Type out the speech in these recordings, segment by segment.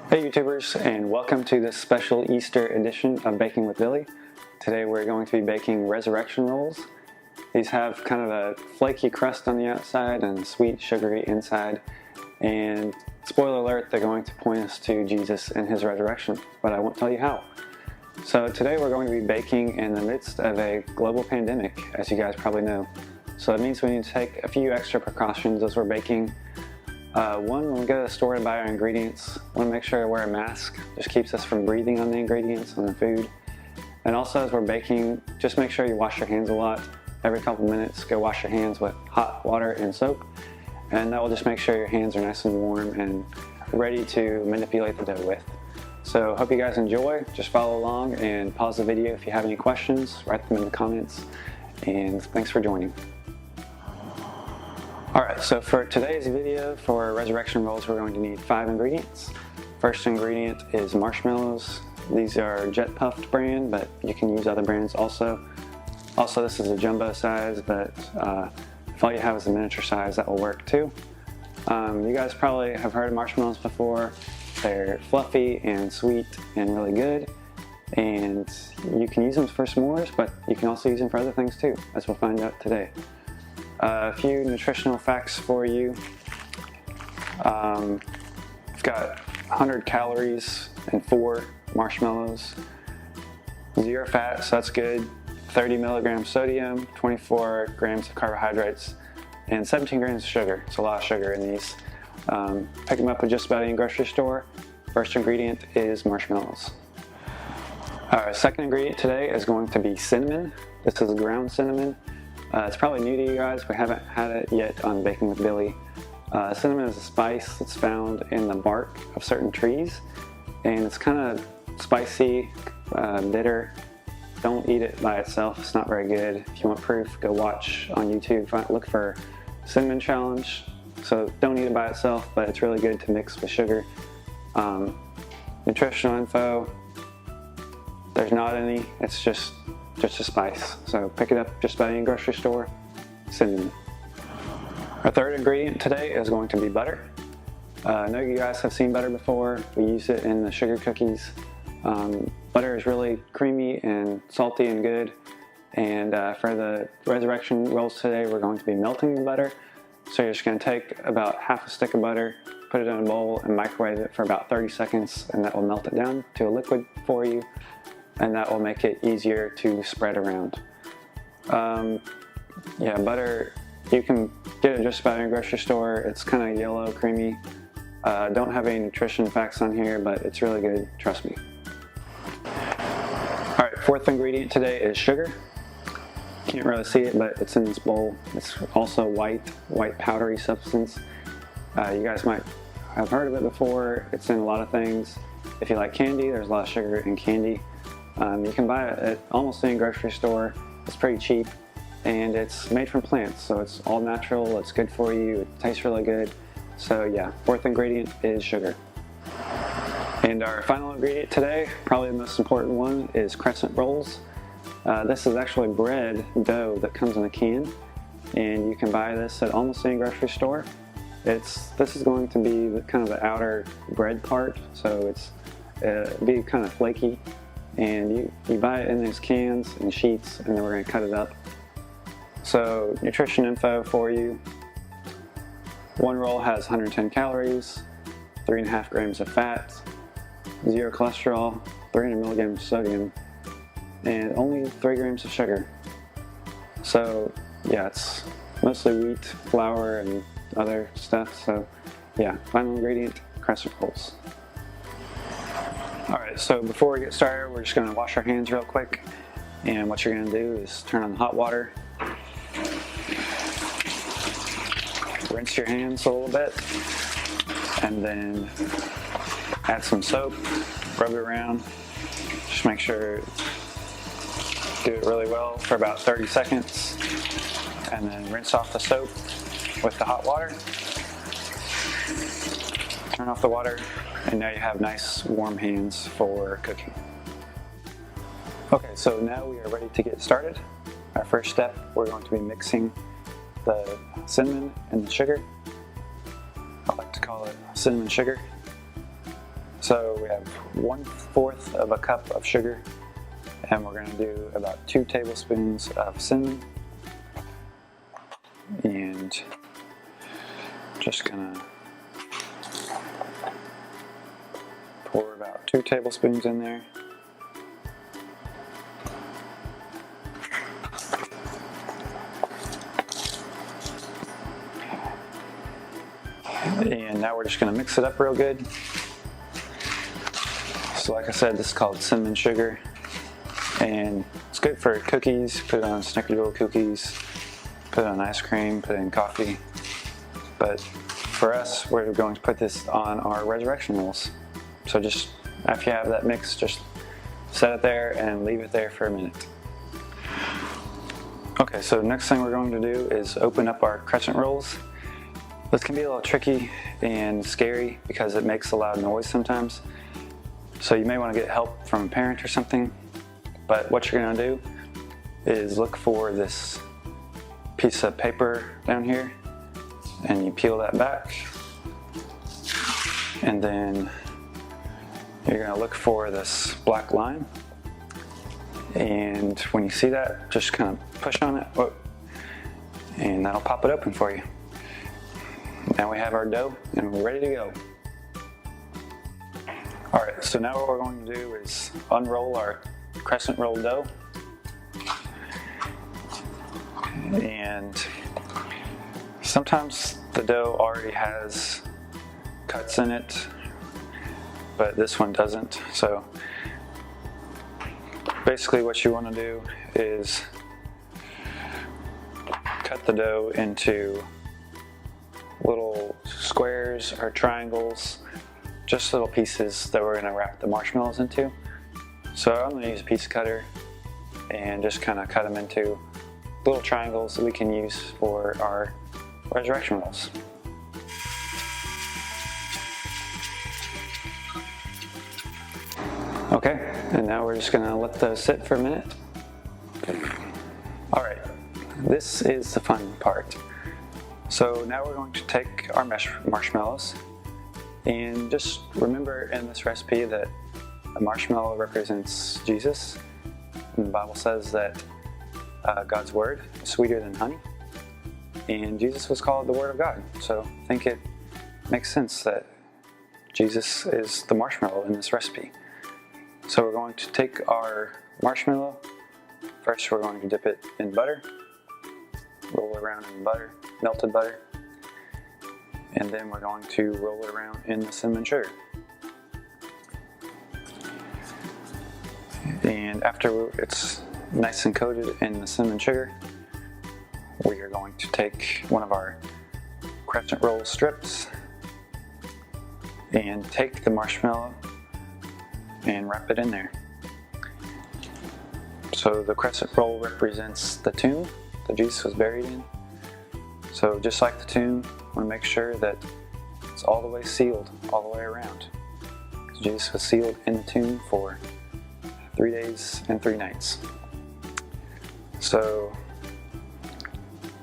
Hey YouTubers, and welcome to this special Easter edition of Baking with Billy. Today we're going to be baking resurrection rolls. These have kind of a flaky crust on the outside and sweet sugary inside, and spoiler alert, they're going to point us to Jesus and his resurrection, but I won't tell you how. So today we're going to be baking in the midst of a global pandemic, as you guys probably know. So it means we need to take a few extra precautions as we're baking. One, when we go to the store to buy our ingredients, we want to make sure to wear a mask. Just keeps us from breathing on the ingredients, on the food. And also as we're baking, just make sure you wash your hands a lot. Every couple minutes, go wash your hands with hot water and soap. And that will just make sure your hands are nice and warm and ready to manipulate the dough with. So hope you guys enjoy. Just follow along and pause the video if you have any questions. Write them in the comments. And thanks for joining. Alright, so for today's video for resurrection rolls, we're going to need 5 ingredients. First ingredient is marshmallows. These are Jet Puffed brand, but you can use other brands also. Also, this is a jumbo size, but if all you have is a miniature size, that will work too. You guys probably have heard of marshmallows before. They're fluffy and sweet and really good. And you can use them for s'mores, but you can also use them for other things too, as we'll find out today. A few nutritional facts for you. I've got 100 calories in 4 marshmallows, 0 fat, so that's good, 30 milligrams sodium, 24 grams of carbohydrates, and 17 grams of sugar. It's a lot of sugar in these. Pick them up at just about any grocery store. First ingredient is marshmallows. Our second ingredient today is going to be cinnamon. This is ground cinnamon. It's probably new to you guys. We haven't had it yet on Baking with Billy. Cinnamon is a spice that's found in the bark of certain trees, and it's kind of spicy, bitter. Don't eat it by itself. It's not very good. If you want proof, go watch on YouTube. Look for cinnamon challenge. So don't eat it by itself, but it's really good to mix with sugar. Nutritional info, there's not any. It's just a spice. So pick it up just about any grocery store. Cinnamon. Our third ingredient today is going to be butter. I know you guys have seen butter before. We use it in the sugar cookies. Butter is really creamy and salty and good. And for the resurrection rolls today, we're going to be melting the butter. So you're just going to take about half a stick of butter, put it in a bowl, and microwave it for about 30 seconds, and that will melt it down to a liquid for you. And that will make it easier to spread around. Yeah, butter, you can get it just about in a grocery store. It's kind of yellow, creamy. Don't have any nutrition facts on here, but it's really good, trust me. Alright, fourth ingredient today is sugar. Can't really see it, but it's in this bowl. It's also white powdery substance. You guys might have heard of it before. It's in a lot of things. If you like candy, there's a lot of sugar in candy. You can buy it at almost any grocery store. It's pretty cheap, and it's made from plants, so it's all natural. It's good for you. It tastes really good. So yeah, fourth ingredient is sugar. And our final ingredient today, probably the most important one, is Crescent Rolls. This is actually bread dough that comes in a can, and you can buy this at almost any grocery store. This is going to be kind of the outer bread part, so it'll be kind of flaky. And you buy it in these cans and sheets, and then we're going to cut it up. So nutrition info for you. 1 roll has 110 calories, 3.5 grams of fat, 0 cholesterol, 300 milligrams of sodium, and only 3 grams of sugar. So yeah, it's mostly wheat, flour, and other stuff. So yeah, final ingredient, Crescent Rolls. Alright, so before we get started, we're just going to wash our hands real quick. And what you're going to do is turn on the hot water. Rinse your hands a little bit. And then add some soap. Rub it around. Just make sure, do it really well for about 30 seconds. And then rinse off the soap with the hot water. Turn off the water. And now you have nice warm hands for cooking. Okay, so now we are ready to get started. Our first step, we're going to be mixing the cinnamon and the sugar. I like to call it cinnamon sugar. So we have 1/4 of a cup of sugar, and we're going to do about 2 tablespoons of cinnamon, and just gonna pour about 2 tablespoons in there. And now we're just going to mix it up real good. So like I said, this is called cinnamon sugar, and it's good for cookies. Put it on snickerdoodle cookies, put it on ice cream, put it in coffee. But for us, we're going to put this on our resurrection rolls. So just after you have that mix, just set it there and leave it there for a minute. Okay, so next thing we're going to do is open up our crescent rolls. This can be a little tricky and scary because it makes a loud noise sometimes. So you may want to get help from a parent or something. But what you're going to do is look for this piece of paper down here, and you peel that back. And then you're going to look for this black line. And when you see that, just kind of push on it, and that'll pop it open for you. Now we have our dough and we're ready to go. Alright, so now what we're going to do is unroll our crescent roll dough. And sometimes the dough already has cuts in it, but this one doesn't. So basically what you want to do is cut the dough into little squares or triangles, just little pieces that we're going to wrap the marshmallows into. So I'm going to use a piece cutter and just kind of cut them into little triangles that we can use for our resurrection rolls. Okay, and now we're just going to let those sit for a minute. Alright, this is the fun part. So now we're going to take our marshmallows, and just remember in this recipe that a marshmallow represents Jesus. And the Bible says that God's word is sweeter than honey, and Jesus was called the Word of God. So I think it makes sense that Jesus is the marshmallow in this recipe. So we're going to take our marshmallow. First we're going to dip it in butter, roll it around in butter, melted butter, and then we're going to roll it around in the cinnamon sugar. And after it's nice and coated in the cinnamon sugar, we are going to take one of our crescent roll strips and take the marshmallow and wrap it in there. So the crescent roll represents the tomb that Jesus was buried in. So just like the tomb, we want to make sure that it's all the way sealed, all the way around. Jesus was sealed in the tomb for 3 days and 3 nights. So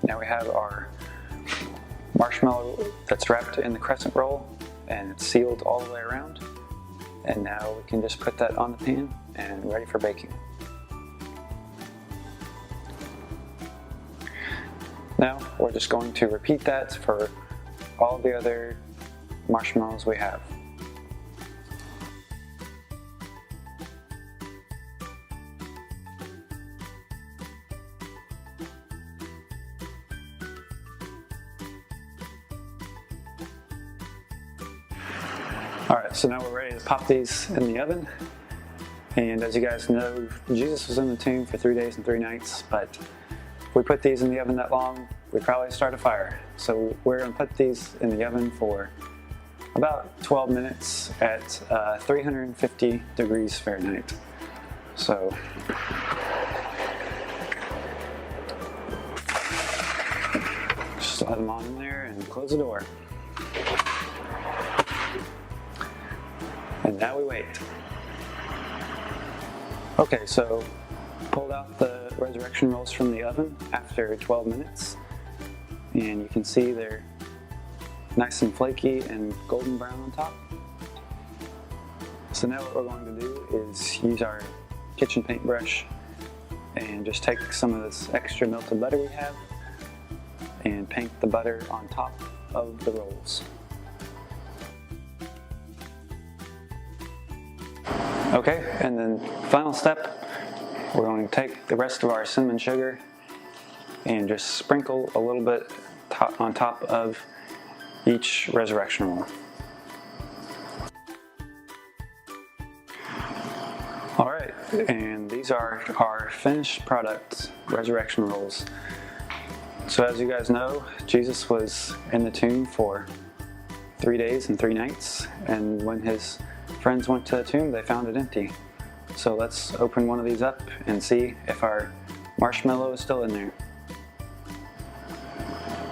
now we have our marshmallow that's wrapped in the crescent roll, and it's sealed all the way around. And now we can just put that on the pan and ready for baking. Now we're just going to repeat that for all the other marshmallows we have. Alright, so now we're ready to pop these in the oven. And as you guys know, Jesus was in the tomb for 3 days and 3 nights, but if we put these in the oven that long, we'd probably start a fire. So we're going to put these in the oven for about 12 minutes at 350 degrees Fahrenheit. So just let them on in there and close the door. And now we wait. Okay, so pulled out the resurrection rolls from the oven after 12 minutes, and you can see they're nice and flaky and golden brown on top. So now what we're going to do is use our kitchen paintbrush and just take some of this extra melted butter we have and paint the butter on top of the rolls. Okay, and then final step, we're going to take the rest of our cinnamon sugar and just sprinkle a little bit on top of each resurrection roll. Alright, and these are our finished product, resurrection rolls. So as you guys know, Jesus was in the tomb for 3 days and 3 nights, and when his friends went to the tomb, they found it empty. So let's open one of these up and see if our marshmallow is still in there.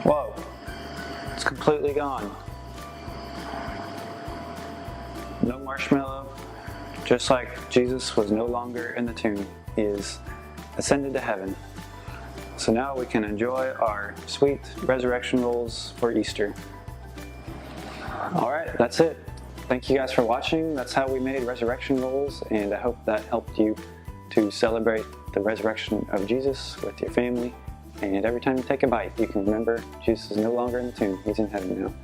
Whoa, it's completely gone. No marshmallow, just like Jesus was no longer in the tomb. He is ascended to heaven. So now we can enjoy our sweet resurrection rolls for Easter. Alright, that's it. Thank you guys for watching. That's how we made resurrection rolls, and I hope that helped you to celebrate the resurrection of Jesus with your family. And every time you take a bite, you can remember Jesus is no longer in the tomb. He's in heaven now.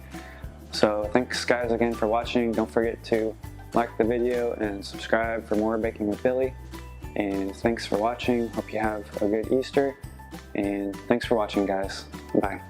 So thanks guys again for watching. Don't forget to like the video and subscribe for more Baking with Billy. And thanks for watching. Hope you have a good Easter. And thanks for watching, guys. Bye.